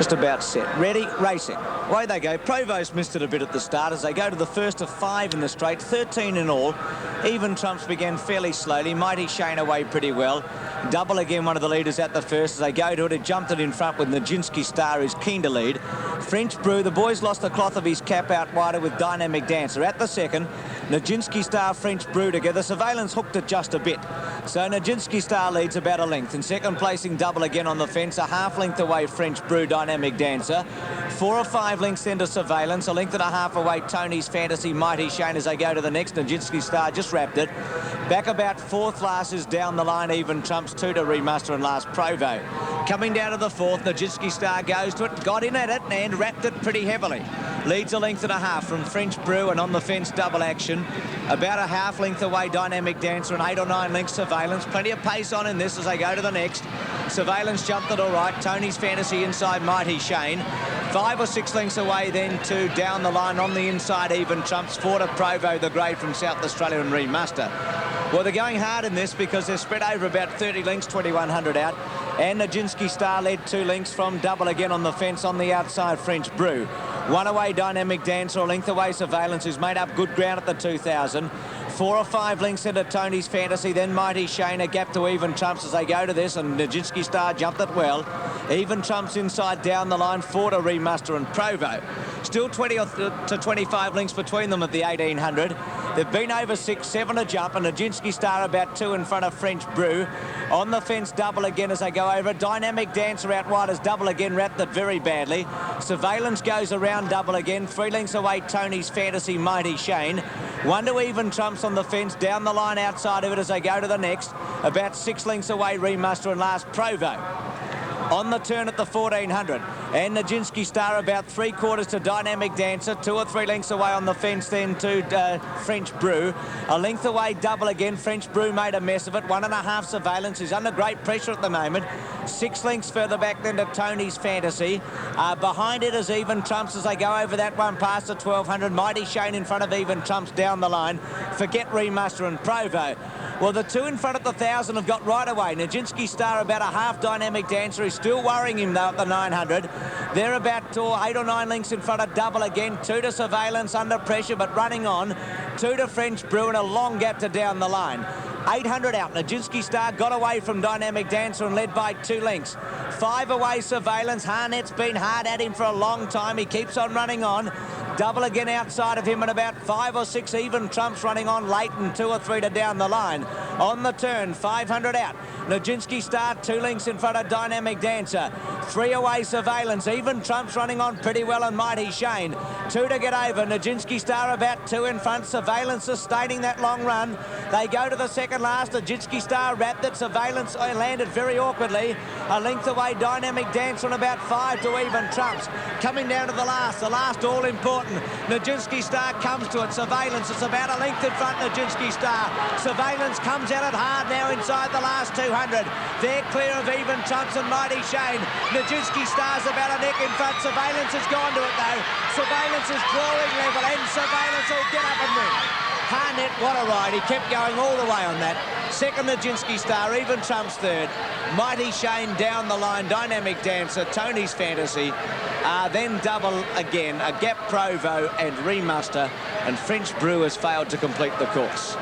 just about set. Ready, racing. Away they go. Provost missed it a bit at the start as they go to the first of 5 in the straight, 13 in all. Even Trumps began fairly slowly. Mighty Shane away pretty well. Double again, one of the leaders at the first as they go to it. It jumped it in front with Nijinsky Star, who's keen to lead. French Brew, the boys lost the cloth of his cap out wider with Dynamic Dancer at the second. Nijinsky Star, French Brew together. Surveillance hooked it just a bit. So Nijinsky Star leads about a length. In second placing, Double again on the fence. A half length away, French Brew, Dynamic Dancer. 4 or 5 lengths into Surveillance. A length and a half away, Tony's Fantasy, Mighty Shane as they go to the next. Nijinsky Star just wrapped it. Back about fourth last is down the line, Even Trumps, 2 to Remaster and last Provo. Coming down to the fourth, Nijinsky Star goes to it, got in at it and wrapped it pretty heavily. Leads a length and a half from French Brew and on the fence Double Action. About a half length away Dynamic Dancer and 8 or 9 lengths Surveillance. Plenty of pace on in this as they go to the next. Surveillance jumped it all right. Tony's Fantasy inside Mighty Shane. 5 or 6 lengths away then to down the line on the inside Even Trumps. 4 to Provo, the grade from South Australia and Remaster. Well, they're going hard in this because they're spread over about 30 lengths, 2100 out. And Nijinsky Star led 2 lengths from Double again on the fence on the outside French Brew. 1 away Dynamic Dancer, a length away Surveillance, who's made up good ground at the 2000. 4 or 5 lengths into Tony's Fantasy, then Mighty Shane, a gap to Even Trumps as they go to this, and Nijinsky Star jumped it well. Even Trumps inside down the line, 4 to Remaster and Provo. Still 20 to 25 lengths between them at the 1800. They've been over 6, 7 to jump, and Nijinsky Star about 2 in front of French Brew. On the fence, Double again as they go over. Dynamic Dancer out wide as Double again wrapped it very badly. Surveillance goes around Double again. 3 lengths away, Tony's Fantasy, Mighty Shane. 1 to Even Trumps on the fence, down the line outside of it as they go to the next. About 6 lengths away, Remaster and last Provo. On the turn at the 1400. And Nijinsky Star about 3/4 to Dynamic Dancer. 2 or 3 lengths away on the fence then to French Brew. A length away Double again. French Brew made a mess of it. 1.5 Surveillance. He's under great pressure at the moment. 6 lengths further back then to Tony's Fantasy. Behind it is Even Trumps as they go over that one past the 1200. Mighty Shane in front of Even Trumps down the line. Forget Remaster and Provo. Well, the 2 in front at the 1000 have got right away. Nijinsky Star about a half Dynamic Dancer. He's still worrying him, though, at the 900. They're about 8 or 9 lengths in front of Double again. 2 to Surveillance under pressure, but running on. 2 to French Brew and a long gap to down the line. 800 out. Nijinsky Star got away from Dynamic Dancer and led by 2 lengths. 5 away Surveillance. Harnett's been hard at him for a long time. He keeps on running on. Double again outside of him and about 5 or 6 Even Trumps running on late and 2 or 3 to down the line. On the turn, 500 out. Nijinsky Star 2 lengths in front of Dynamic Dancer. 3 away Surveillance. Even Trumps running on pretty well and Mighty Shane. 2 to get over. Nijinsky Star about 2 in front. Surveillance sustaining that long run. They go to the second last. Nijinsky Star wrapped it. Surveillance landed very awkwardly. A length away Dynamic Dancer and about 5 to Even Trumps. Coming down to the last all important. Nijinsky Star comes to it. Surveillance, it's about a length in front, Nijinsky Star. Surveillance comes at it hard now inside the last 200. They're clear of Even Trumps and Mighty Shane. Nijinsky Star's about a neck in front. Surveillance has gone to it though. Surveillance is drawing level and Surveillance will get up and win. Harnett, what a ride. He kept going all the way on that. Second, Nijinsky Star, Even Trumps third. Mighty Shane down the line, Dynamic Dancer, Tony's Fantasy. Then Double again, a gap Provo and Remaster, and French Brew has failed to complete the course.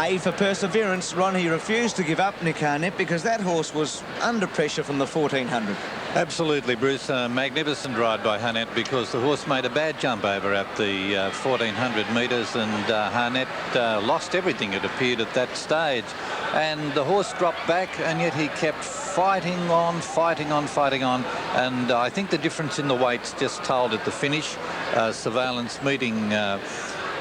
A for Perseverance. Ron, he refused to give up Nick Harnett because that horse was under pressure from the 1400. Absolutely, Bruce. Magnificent ride by Harnett because the horse made a bad jump over at the 1400 metres and Harnett lost everything, it appeared, at that stage. And the horse dropped back and yet he kept fighting on. And I think the difference in the weights just told at the finish. Surveillance meeting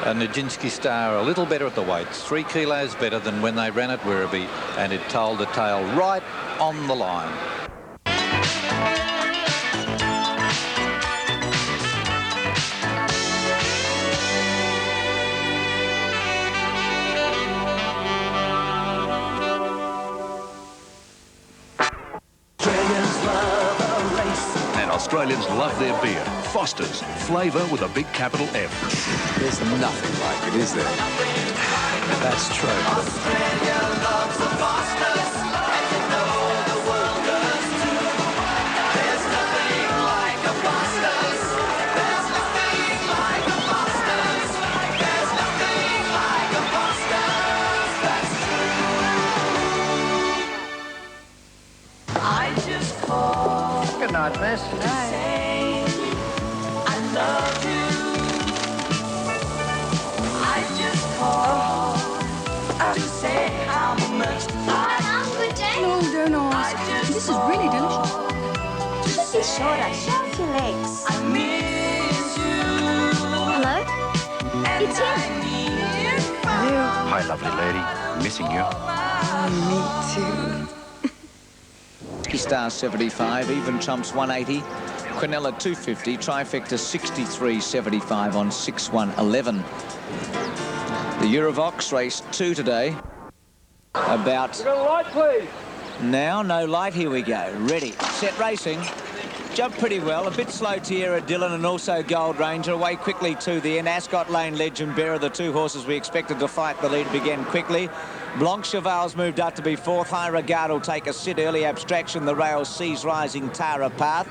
Nijinsky Star a little better at the weights, 3 kilos better than when they ran at Werribee, and it told the tale right on the line. Australians love their beer. Foster's, flavour with a big capital F. There's nothing like it, is there? That's true. Australia loves the Fosters, and you know the world does too. miss. No, don't ask. This is really delicious. Just be shorter. Show off your legs. Hello? It's him. Hi, lovely lady. Missing you. Me too. He stars 75, even trumps 180. Quinella 250, trifecta 63.75 on 6-1-11. The Eurovox race 2 today. About... Light, please. Now, no light, here we go. Ready, set, racing. Jumped pretty well, a bit slow Tierra Dillon and also Gold Ranger away quickly to the end. Ascot Lane, Legend Bearer, the two horses we expected to fight the lead began quickly. Blanc Cheval's moved up to be fourth. High Regard will take a sit early. Abstraction, the rails, Seas Rising, Tara Path.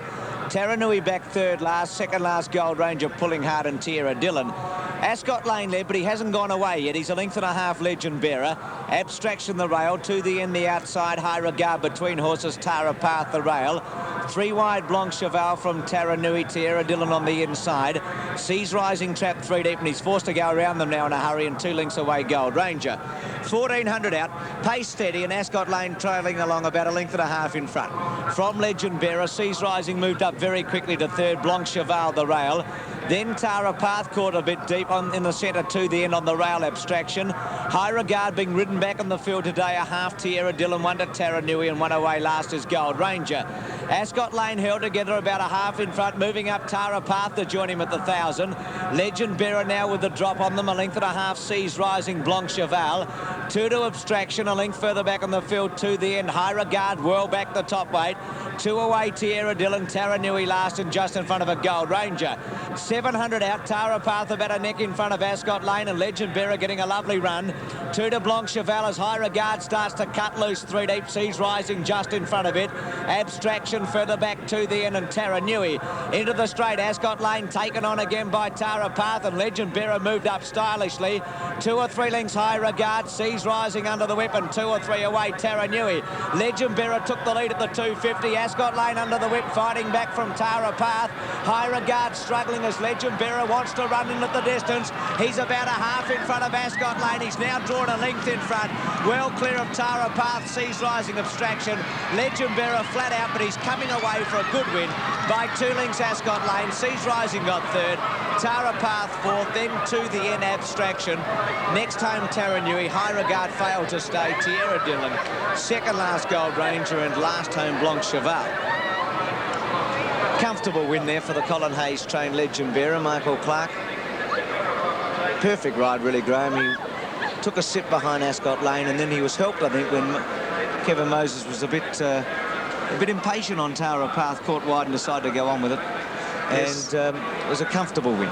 Taranui back third last, second last Gold Ranger pulling hard and Tierra Dillon. Ascot Lane led, but he hasn't gone away yet. He's a length and a half Legend Bearer. Abstraction the rail, to the end the outside. High Regard between horses, Tara Path the rail. Three wide Blanc Cheval from Taranui, Tierra Dillon on the inside. Seas Rising trapped three deep and he's forced to go around them now in a hurry and 2 lengths away Gold Ranger. 1400 out, pace steady and Ascot Lane trailing along about a length and a half in front. From Legend Bearer, Seas Rising moved up very quickly to third, Blanc Cheval the rail. Then Tara Path caught a bit deep in the centre to the end on the rail. Abstraction. High Regard being ridden back on the field today. A half Tierra Dillon, one to Taranui and one away last is Gold Ranger. Ascot Lane held together about a half in front, moving up Tara Path to join him at the 1,000. Legend Bearer now with the drop on them, a length and a half Seas Rising, Blanc Cheval. 2 to Abstraction, a length further back on the field to the end. High Regard well back the top weight. 2 away Tierra Dillon, Taranui last and just in front of a Gold Ranger. 700 out, Tara Path about a neck in front of Ascot Lane and Legend Bearer getting a lovely run. 2 to Blanc Cheval as High Regard starts to cut loose, 3 deep, Seas Rising just in front of it. Abstraction further back to the end and Taranui into the straight. Ascot Lane taken on again by Tara Path and Legend Bearer moved up stylishly. 2 or 3 lengths High Regard, Seas Rising under the whip and 2 or 3 away Taranui. Legend Bearer took the lead at the 250. Ascot Lane under the whip fighting back from Tara Path. High Regard struggling as Legend Bearer wants to run in at the distance. He's about a half in front of Ascot Lane. He's now drawn a length in front. Well clear of Tara Path, Seas Rising, Abstraction. Legend Bearer flat out, but he's coming away for a good win by 2 lengths Ascot Lane. Seas Rising got third. Tara Path fourth, then to the end Abstraction. Next home Taranui. High Regard failed to stay. Tierra Dillon. Second last Gold Ranger and last home Blanc Cheval. Comfortable win there for the Colin Hayes trained Legend Bearer, Michael Clark. Perfect ride, really, Graham. He took a sit behind Ascot Lane and then he was helped, I think, when Kevin Moses was a bit impatient on Tara Path, caught wide and decided to go on with it. Yes. And it was a comfortable win.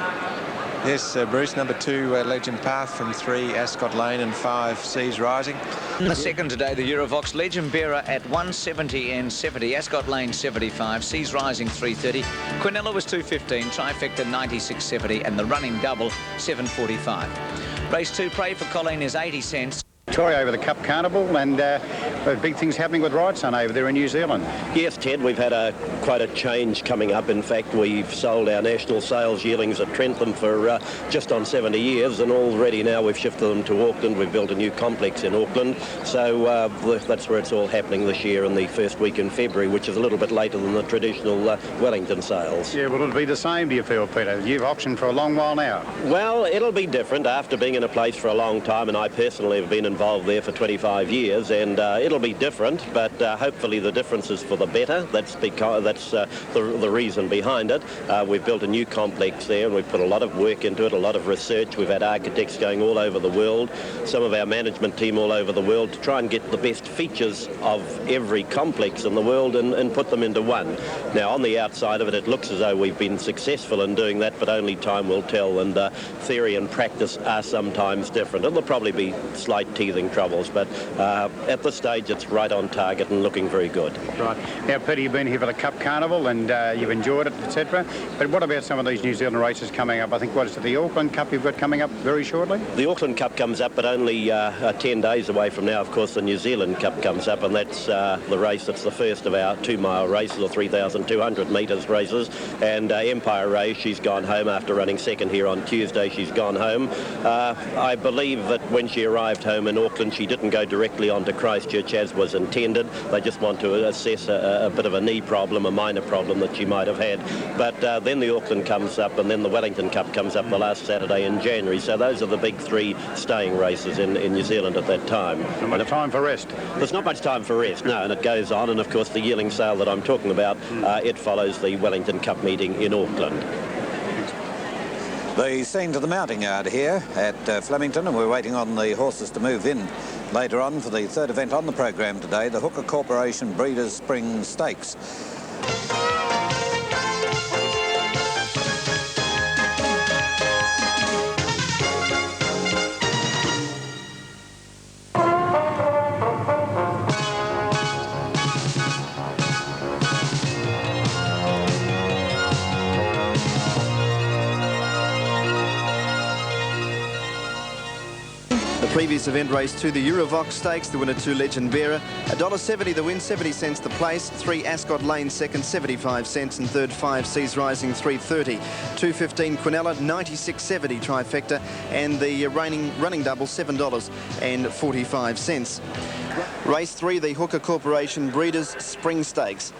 Yes, Bruce, number 2, Legend Path from 3, Ascot Lane, and 5, Seas Rising. The second today, the Eurovox, Legend Bearer at 170 and 70, Ascot Lane 75, Seas Rising 330, Quinella was 215, trifecta 96.70, and the running double 745. Race 2, Pray for Colleen is 80 cents. Toy over the Cup Carnival and big things happening with Wrightson over there in New Zealand. Yes, Ted, we've had quite a change coming up. In fact, we've sold our national sales yearlings at Trentham for just on 70 years, and already now we've shifted them to Auckland. We've built a new complex in Auckland, so that's where it's all happening this year in the first week in February, which is a little bit later than the traditional Wellington sales. Yeah, well, it'll be the same, do you feel, Peter? You've auctioned for a long while now. Well, it'll be different after being in a place for a long time, and I personally have been involved there for 25 years, and it'll be different, but hopefully the difference is for the better. That's the reason behind it. We've built a new complex there, and we've put a lot of work into it, a lot of research. We've had architects going all over the world, some of our management team all over the world, to try and get the best features of every complex in the world and put them into one. Now, on the outside of it, it looks as though we've been successful in doing that, but only time will tell, and theory and practice are sometimes different, and there'll probably be slight teething troubles, but at this stage stage, it's right on target and looking very good. Right. Now, Peter, you've been here for the Cup Carnival and you've enjoyed it, etc. But what about some of these New Zealand races coming up? I think, what is it, the Auckland Cup you've got coming up very shortly? The Auckland Cup comes up, but only 10 days away from now, of course, the New Zealand Cup comes up, and that's the race that's the first of our 2-mile races, or 3,200 metres races. And Empire Race, she's gone home after running second here on Tuesday. She's gone home. I believe that when she arrived home in Auckland, she didn't go directly on to Christchurch as was intended. They just want to assess a bit of a knee problem, a minor problem that she might have had. But then the Auckland comes up, and then the Wellington Cup comes up the last Saturday in January. So those are the big 3 staying races in New Zealand at that time. Not much time for rest. There's not much time for rest, no, and it goes on. And of course, the yearling sale that I'm talking about, it follows the Wellington Cup meeting in Auckland. The scene to the mounting yard here at Flemington, and we're waiting on the horses to move in later on for the third event on the program today, the Hooker Corporation Breeders' Spring Stakes. Previous event race 2, the Eurovox Stakes, the winner 2 Legend Bearer, $1.70 the win, 70 cents the place, 3 Ascot Lane second, 75 cents, and third 5 Seas Rising, 3.30, 2.15 Quinella, 96.70 trifecta, and the running double $7.45. Race 3, the Hooker Corporation Breeders' Spring Stakes.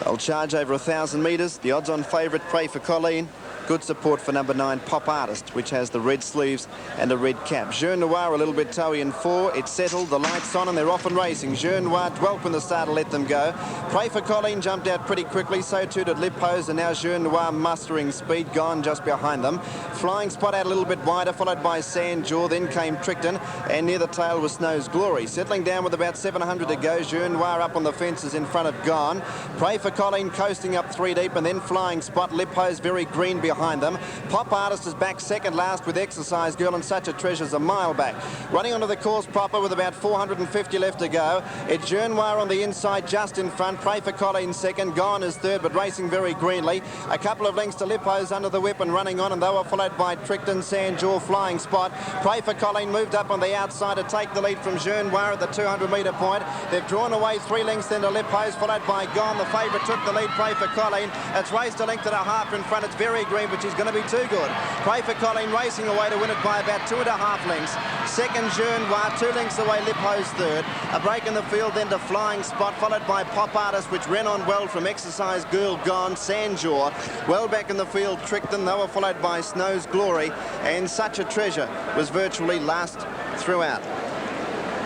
They'll charge over 1,000 metres. The odds-on favourite, Pray for Colleen. Good support for number 9, Pop Artist, which has the red sleeves and a red cap. Jeune Noir a little bit toey in 4. It's settled, the lights on, and they're off and racing. Jeune Noir dwelt when the starter let them go. Pray for Colleen jumped out pretty quickly, so too did Lip Hose, and now Jeune Noir mustering speed, gone just behind them. Flying Spot out a little bit wider, followed by Sand Jaw, then came Trickton, and near the tail was Snow's Glory. Settling down with about 700 to go, Jeune Noir up on the fences in front of Gone. Pray for Colleen coasting up 3 deep, and then Flying Spot, Lip Hose very green behind them. Pop Artist is back second last with Exercise Girl, and Such a Treasure's a mile back. Running onto the course proper with about 450 left to go. It's Jeune Noir on the inside just in front. Pray for Colleen second. Gone is third, but racing very greenly. A couple of lengths to Lip Hose under the whip and running on, and they were followed by Trickton, Sand Jaw, Flying Spot. Pray for Colleen moved up on the outside to take the lead from Jeune Noir at the 200-metre point. They've drawn away 3 lengths then to Lip Hose, followed by Gone. The favourite took the lead, Pray for Colleen. It's raced a length and a half in front. It's very green, but she's going to be too good. Pray for Colleen racing away to win it by about 2.5 lengths. Second, Jeune Noir, 2 lengths away, Lip Hose third. A break in the field then to Flying Spot, followed by Pop Artist, which ran on well from Exercise Girl, Gone, Sandjaw. Well back in the field, Trickton. They were followed by Snow's Glory, and Such a Treasure was virtually last throughout.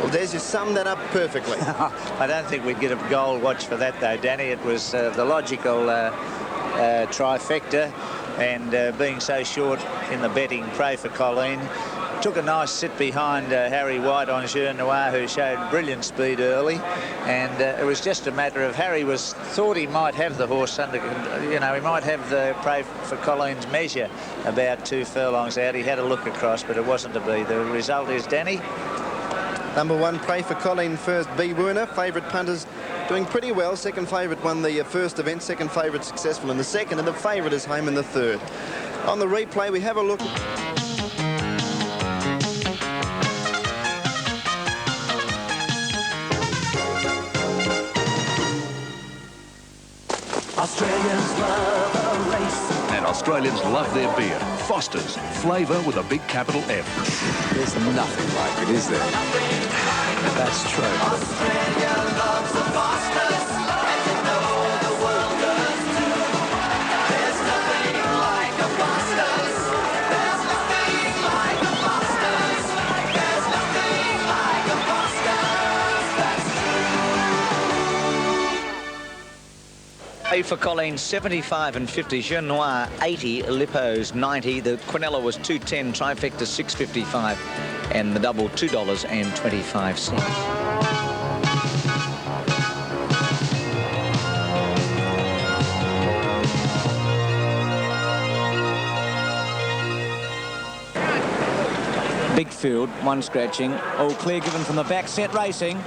Well, Des, you summed that up perfectly. I don't think we'd get a gold watch for that, though, Danny. It was the logical trifecta, and being so short in the betting, Pray for Colleen. Took a nice sit behind Harry White on Jeune Noir, who showed brilliant speed early, and it was just a matter of Harry thought he might have the horse under, he might have the Pray for Colleen's measure about 2 furlongs out. He had a look across, but it wasn't to be. The result is, Danny? Number 1, Pray for Colleen first, B. Werner. Favourite punters doing pretty well. Second favourite won the first event. Second favourite successful in the second, and the favourite is home in the third. On the replay, we have a look. Australians love a race. And Australians love their beer. Foster's, flavour with a big capital F. There's nothing like it, is there? That's true. Australia loves the Fosters, and you know the world does too. There's nothing like a Fosters. There's nothing like a Fosters. There's nothing like a Fosters. That's true. Pray for Colleen 75 and 50, Jeune Noir 80, Lip Hose 90, the Quinella was 210, trifecta 6.55, and the double $2.25. Big field, 1 scratching, all clear given from the back, set racing.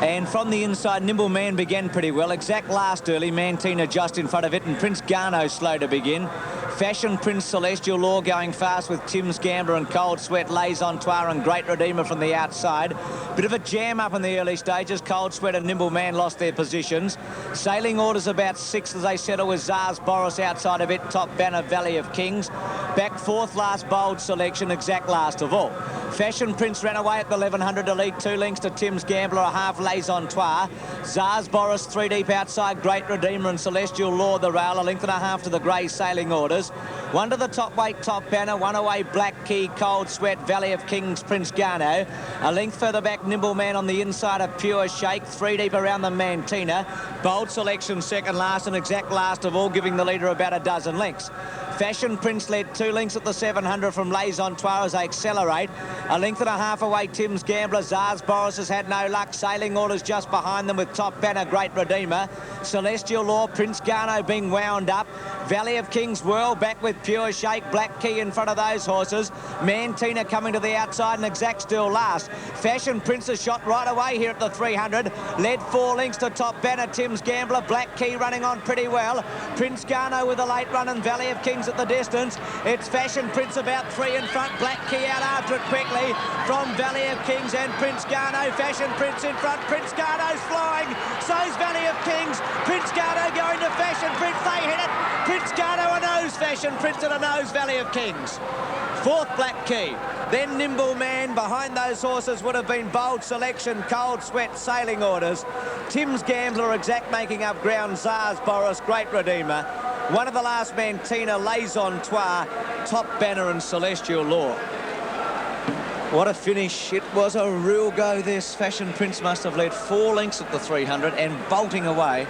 And from the inside, Nimble Man began pretty well. Exact last early. Mantina just in front of it, and Prince Garno slow to begin. Fashion Prince Celestial Law going fast with Tim's Gambler and Cold Sweat, Les Ontoir and Great Redeemer from the outside. Bit of a jam up in the early stages. Cold Sweat and Nimble Man lost their positions. Sailing Orders about 6th as they settle with Zars Boris outside of it. Top Banner Valley of Kings. Back 4th last Bold Selection, exact last of all. Fashion Prince ran away at the 1100 to lead 2 lengths to Tim's Gambler, a half Les Ontoir. Zars Boris 3 deep outside, Great Redeemer and Celestial Law the rail, a length and a half to the grey Sailing Orders. 1 to the top weight, Top Banner, 1 away Black Key, Cold Sweat, Valley of Kings, Prince Garno. A length further back, Nimble Man on the inside of Pure Shake, 3 deep around the Mantina. Bold Selection second last and exact last of all, giving the leader about a dozen lengths. Fashion Prince led 2 lengths at the 700 from Les Ontoir as they accelerate. A length and a half away, Tim's Gambler. Zars Boris has had no luck. Sailing Orders just behind them with Top Banner, Great Redeemer. Celestial Law, Prince Garno being wound up. Valley of Kings Whirl back with Pure Shake. Black Key in front of those horses. Mantina coming to the outside and exact still last. Fashion Prince has shot right away here at the 300. Led 4 lengths to Top Banner, Tim's Gambler. Black Key running on pretty well. Prince Garno with a late run and Valley of Kings at the distance. It's Fashion Prince about 3 in front. Black Key out after it quickly from Valley of Kings and Prince Garno. Fashion Prince in front. Prince Garno's flying. So's Valley of Kings. Prince Garno going to Fashion Prince. They hit it. Prince Garno a nose Fashion Prince and a nose Valley of Kings. 4th Black Key. Then Nimble Man. Behind those horses would have been Bold Selection, Cold Sweat, Sailing Orders. Tim's Gambler exact making up ground. Zars Boris, Great Redeemer. 1 of the last Mantina, Les Ontoir, Top Banner and Celestial Law. What a finish. It was a real go this. Fashion Prince must have led 4 lengths at the 300 and bolting away.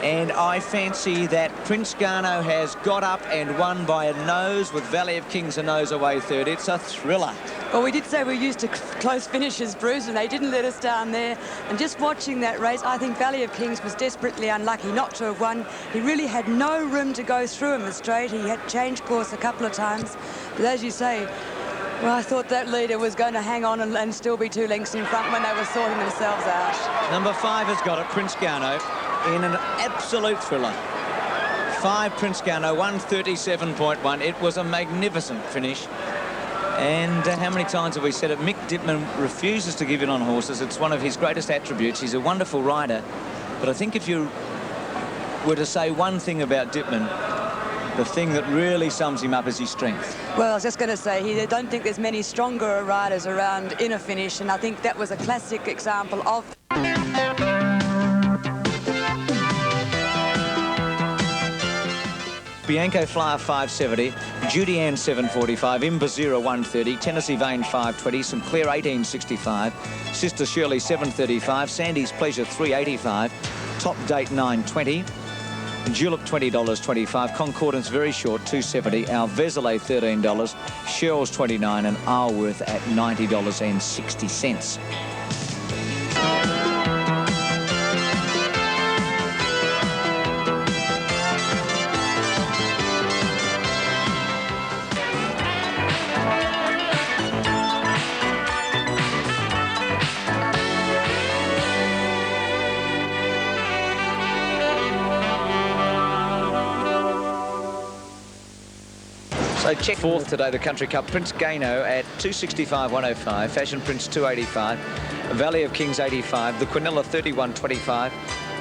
And I fancy that Prince Garno has got up and won by a nose with Valley of Kings a nose away third. It's a thriller. Well, we did say we're used to close finishes, Bruce, and they didn't let us down there. And just watching that race, I think Valley of Kings was desperately unlucky not to have won. He really had no room to go through him straight. He had changed course a couple of times. But as you say, well, I thought that leader was going to hang on and still be 2 lengths in front when they were sorting themselves out. Number 5 has got it, Prince Garno, in an absolute thriller. 5 Prince Garno, 137.1. It was a magnificent finish. And how many times have we said it? Mick Dittman refuses to give in on horses. It's one of his greatest attributes. He's a wonderful rider. But I think if you were to say one thing about Dittman, the thing that really sums him up is his strength. Well, I was just going to say, I don't think there's many stronger riders around in a finish, and I think that was a classic example of... Bianco Flyer 570, Judy Ann 745, Imbazira 130, Tennessee Vane 520, St Clair 1865, Sister Shirley 735, Sandy's Pleasure 385, Top Date 920, Julep $20.25, Concordance very short 270, our Vézelay $13, Sherrills 29 and Isleworth at $90.60. So check 4th today, the Country Cup. Prince Garno at 265.105, Fashion Prince 285, Valley of Kings 85, the Quinella 31.25,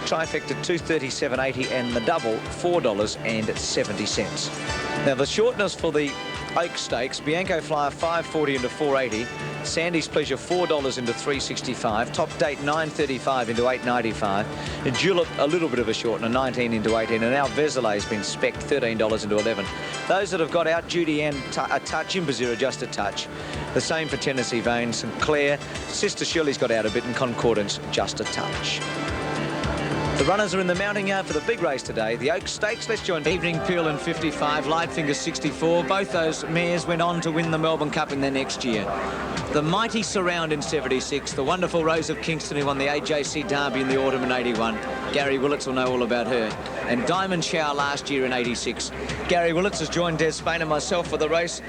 Trifecta 237.80 and the double $4.70. Now the shortness for the Oak Stakes, Bianco Flyer 540 into 480, Sandy's Pleasure $4 into 365, Top Date 935 into 895, and Julep a little bit of a shortener 19 into 18, and our Vézelay has been spec'd $13 into 11. Those that have got out, Judy Ann a touch, Imbazira just a touch. The same for Tennessee Vane, St Clair, Sister Shirley's got out a bit, and Concordance just a touch. The runners are in the mounting yard for the big race today, the Oak Stakes. Let's join Evening Peel in 55, Lightfinger 64. Both those mares went on to win the Melbourne Cup in their next year. The Mighty Surround in 76, the wonderful Rose of Kingston who won the AJC Derby in the autumn in 81. Gary Willits will know all about her. And Diamond Shower last year in 86. Gary Willits has joined Des Spain and myself for the race.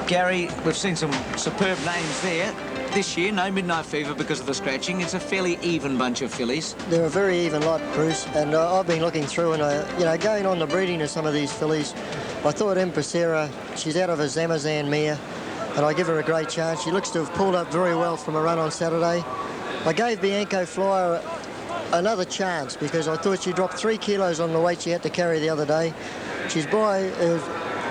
Gary, we've seen some superb names there. this year, no Midnight Fever because of the scratching. It's a fairly even bunch of fillies. They're a very even lot, Bruce, and I've been looking through and, you know, going on the breeding of some of these fillies, I thought Empressera, she's out of a Zamazan mare, and I give her a great chance. She looks to have pulled up very well from a run on Saturday. I gave Bianco Flyer another chance because I thought she dropped 3 kilos on the weight she had to carry the other day. She's by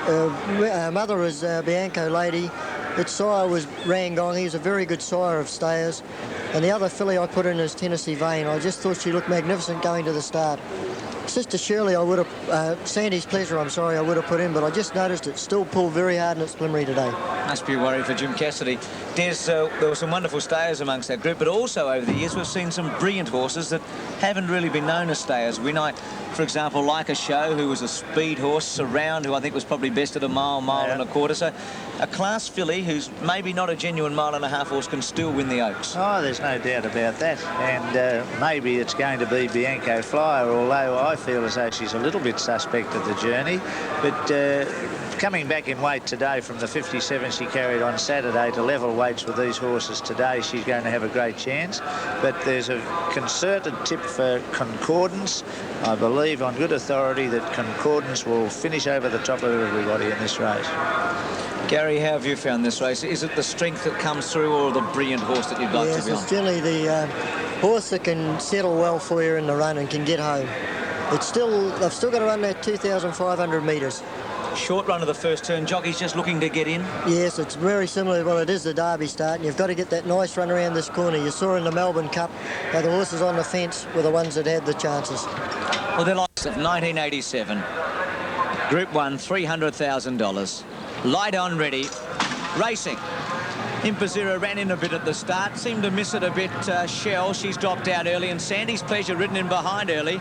her mother is Bianco Lady. Its sire was Rangong. He's a very good sire of stayers. And the other filly I put in is Tennessee Vane. I just thought she looked magnificent going to the start. Sister Shirley, I would have, Sandy's Pleasure, I'm sorry, I would have put in, but I just noticed it still pulled very hard in its preliminary today. Must be a worry for Jim Cassidy. There were some wonderful stayers amongst that group, but also over the years we've seen some brilliant horses that haven't really been known as stayers. We know, for example, Like a Show, who was a speed horse, Surround, who I think was probably best at a mile and a quarter. So a class filly who's maybe not a genuine 1.5 mile horse can still win the Oaks. Oh, there's no doubt about that. And maybe it's going to be Bianco Flyer, although I feel as though she's a little bit suspect at the journey. But coming back in weight today from the 57 she carried on Saturday to level weights with these horses today, she's going to have a great chance. But there's a concerted tip for Concordance. I believe on good authority that Concordance will finish over the top of everybody in this race. Gary, how have you found this race? Is it the strength that comes through or the brilliant horse that you'd like to be on? Yes, it's generally the horse that can settle well for you in the run and can get home. They've still got to run that 2,500 metres. Short run of the first turn. Jockey's just looking to get in. Yes, it's very similar. Well, it is the Derby start, and you've got to get that nice run around this corner. You saw in the Melbourne Cup how the horses on the fence were the ones that had the chances. Well, they're like 1987. Group 1, $300,000. Light on ready. Racing. Impazira ran in a bit at the start. Seemed to miss it a bit. Shell, she's dropped out early, and Sandy's Pleasure ridden in behind early.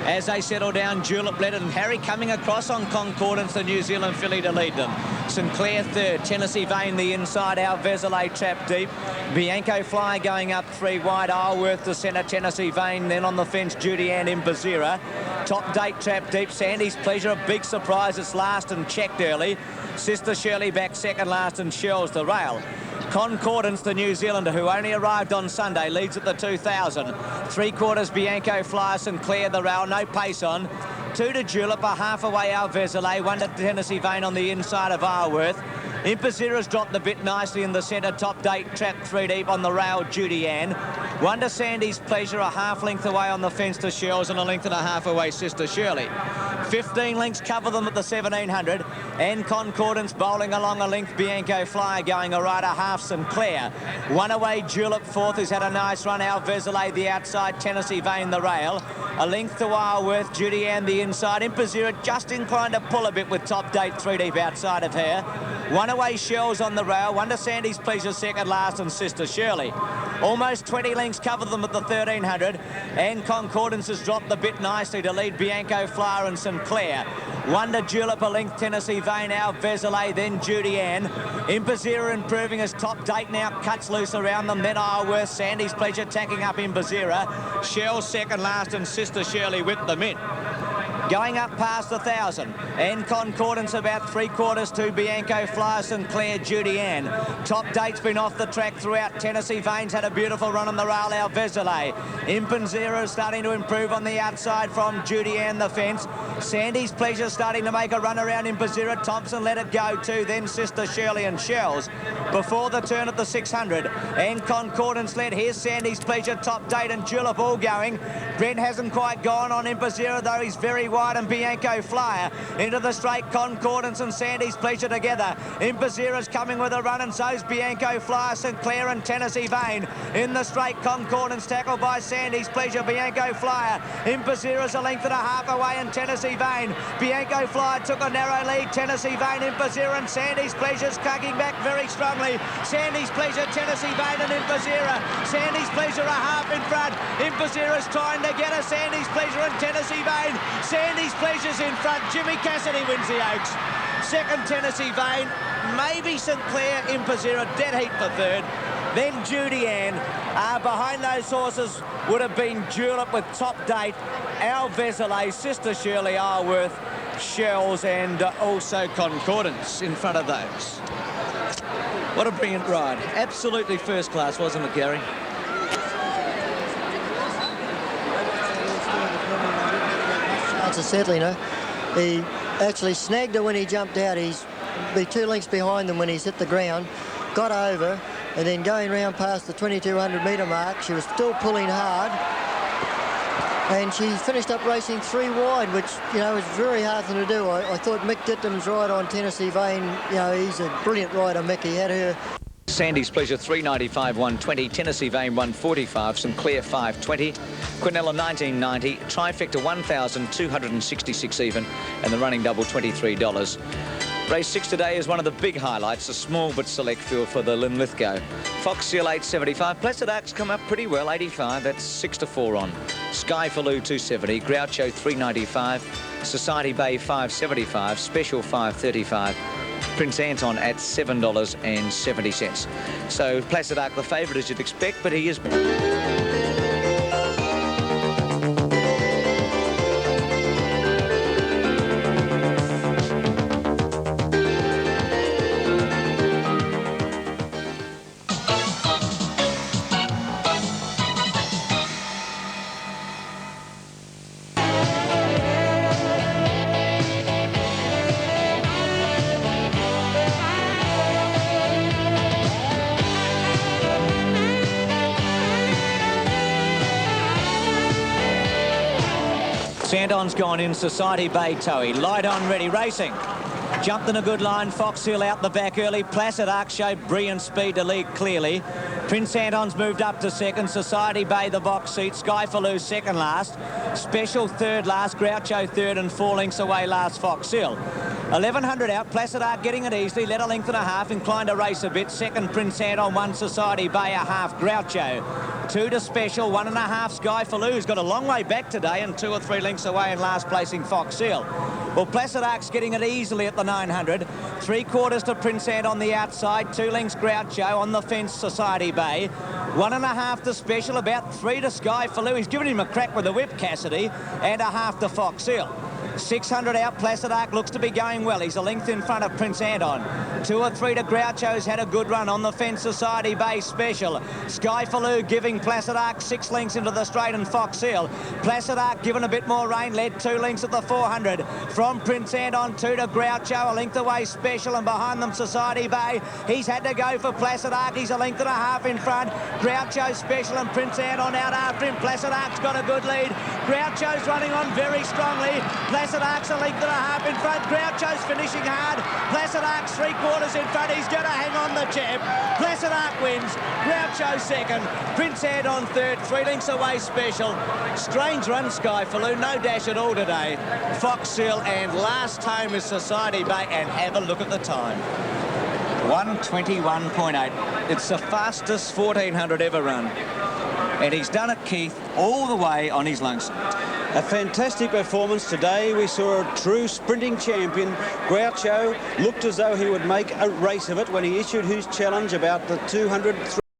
As they settle down, Julep led, and Harry coming across on Concordance, the New Zealand filly, to lead them. Sinclair third, Tennessee Vane the inside, Our Vézelay trap deep. Bianco Fly going up 3 wide, Isleworth to centre, Tennessee Vane, then on the fence, Judy Ann Impazira. Top date trap deep, Sandy's Pleasure, a big surprise, it's last and checked early. Sister Shirley back second last and Shells the rail. Concordance, the New Zealander, who only arrived on Sunday, leads at the 2,000. 3/4 Bianco Flyer, Sinclair the rail, no pace on. 2 to Julep, a half away Our Vézelay, 1 to Tennessee Vane on the inside of Isleworth. Impazira's dropped the bit nicely in the centre, top date, trap 3 deep on the rail, Judy Ann. 1 to Sandy's Pleasure, a half length away on the fence to Shells, and a length and a half away Sister Shirley. 15 lengths cover them at the 1,700, and Concordance bowling along a length, Bianco Flyer going a right, a half Sinclair. 1 away Julep, fourth, who's had a nice run, Our Vézelay the outside, Tennessee Vane the rail. A length to Isleworth, Judy Ann the inside. Impazira just inclined to pull a bit with top date 3 deep outside of her. 1 away Shells on the rail, 1 to Sandy's Pleasure second last, and Sister Shirley. Almost 20 lengths cover them at the 1,300, and Concordance has dropped the bit nicely to lead Bianco Flyer and Sinclair. 1 to Julep, a length, Tennessee Vane, Our Vézelay, then Judy Ann. Impazira improving as top date now cuts loose around them, then Isleworth, Sandy's Pleasure tacking up Impazira. Shells second last, and Sister Shirley with them in. Going up past 1,000, and Concordance about 3/4 to Bianco Flyer, Sinclair, Judy Ann. Top date's been off the track throughout. Tennessee Vane's had a beautiful run on the rail, Our Vézelay. Impazira is starting to improve on the outside from Judy Ann the fence. Sandy's Pleasure starting to make a run around Impazira. Thompson let it go too, then Sister Shirley and Shells. Before the turn at the 600, and Concordance led. Here's Sandy's Pleasure, top date, and Julep all going. Brent hasn't quite gone on Impazira, though he's very wide, and Bianco Flyer into the straight. Concordance and Sandy's Pleasure together. Impazira's coming with a run, and so's Bianco Flyer, Sinclair and Tennessee Vane in the straight. Concordance tackled by Sandy's Pleasure, Bianco Flyer. Impazira's a length and a half away, and Tennessee Vane. Bianco Flyer took a narrow lead. Tennessee Vane, Impazira, and Sandy's Pleasure's cugging back very strongly. Sandy's Pleasure, Tennessee Vane and Impazira. Sandy's Pleasure a half in front. Impazira's trying to get a Sandy's Pleasure and Tennessee Vane. Sandy's Pleasure's in front. Jimmy Cassidy wins the Oaks. Second, Tennessee Vane. Maybe Sinclair, Impazira, dead heat for third. Then Judy Ann. Behind those horses would have been Julep with top date, Our Vézelay, Sister Shirley, Isleworth, Shells, and also Concordance in front of those. What a brilliant ride. Absolutely first class, wasn't it, Gary? Chance of settling her. He actually snagged her when he jumped out. He's be 2 lengths behind them when he's hit the ground. Got over, and then going round past the 2,200 metre mark, she was still pulling hard. And she finished up racing 3 wide, which, you know, is very hard thing to do. I thought Mick Dittam's ride on Tennessee Vane, you know, he's a brilliant rider, Mick. He had her. Sandy's Pleasure 395 120, Tennessee Vane 145, St Clair 520, Quinella 1990, Trifecta 1,266 even, and the running double $23. Race 6 today is one of the big highlights, a small but select field for the Linlithgow. Fox Seal 875, Placid Arcs come up pretty well, 85, that's 6-4 on. Sky Faloo 270, Groucho 395, Society Bay 575, Special 535. Prince Anton at $7.70. So Placid Arc the favourite as you'd expect, but he is... Sandon's gone in, Society Bay Towie. Light on, ready, racing. Jumped in a good line, Fox Hill out the back early. Placid Arc showed brilliant speed to lead clearly. Prince Anton's moved up to second. Society Bay the box seat. Sky Faloo second last. Special third last. Groucho third and 4 lengths away last Fox Hill. 1100 out, Placid Arc getting it easily, led a length and a half, inclined to race a bit. Second, Prince Anton, 1 Society Bay, a half, Groucho. 2 to Special, 1.5 Sky Faloo, who's got a long way back today and 2 or 3 lengths away in last placing Fox Hill. Well, Placid Arc's getting it easily at the 900. 3/4 to Prince Anton on the outside, 2 lengths Groucho on the fence, Society Bay. 1.5 to Special, about 3 to Sky Faloo. He's given him a crack with the whip, Cassidy, and a half to Fox Hill. 600 out, Placid Arc looks to be going well. He's a length in front of Prince Anton. 2 or 3 to Groucho's had a good run on the fence, Society Bay Special. Sky Faloo giving Placid Arc 6 lengths into the straight and Fox Hill. Placid Arc given a bit more rain, led 2 lengths at the 400. From Prince Anton, 2 to Groucho, a length away Special, and behind them Society Bay. He's had to go for Placid Arc. He's a length and a half in front. Groucho, Special and Prince Anton out after him. Placid Arc's got a good lead. Groucho's running on very strongly. Placid Arc's a length and a half in front. Groucho's finishing hard. Placid Arc's 3/4 in front. He's going to hang on the champ. Placid Arc wins. Groucho second. Prince Anton third. 3 lengths away Special. Strange run, Sky Faloo. No dash at all today. Fox Hill and last home is Society Bay. And have a look at the time. 1:21.8. It's the fastest 1400 ever run. And he's done it, Keith, all the way on his lungs. A fantastic performance today. We saw a true sprinting champion. Groucho looked as though he would make a race of it when he issued his challenge about the 200.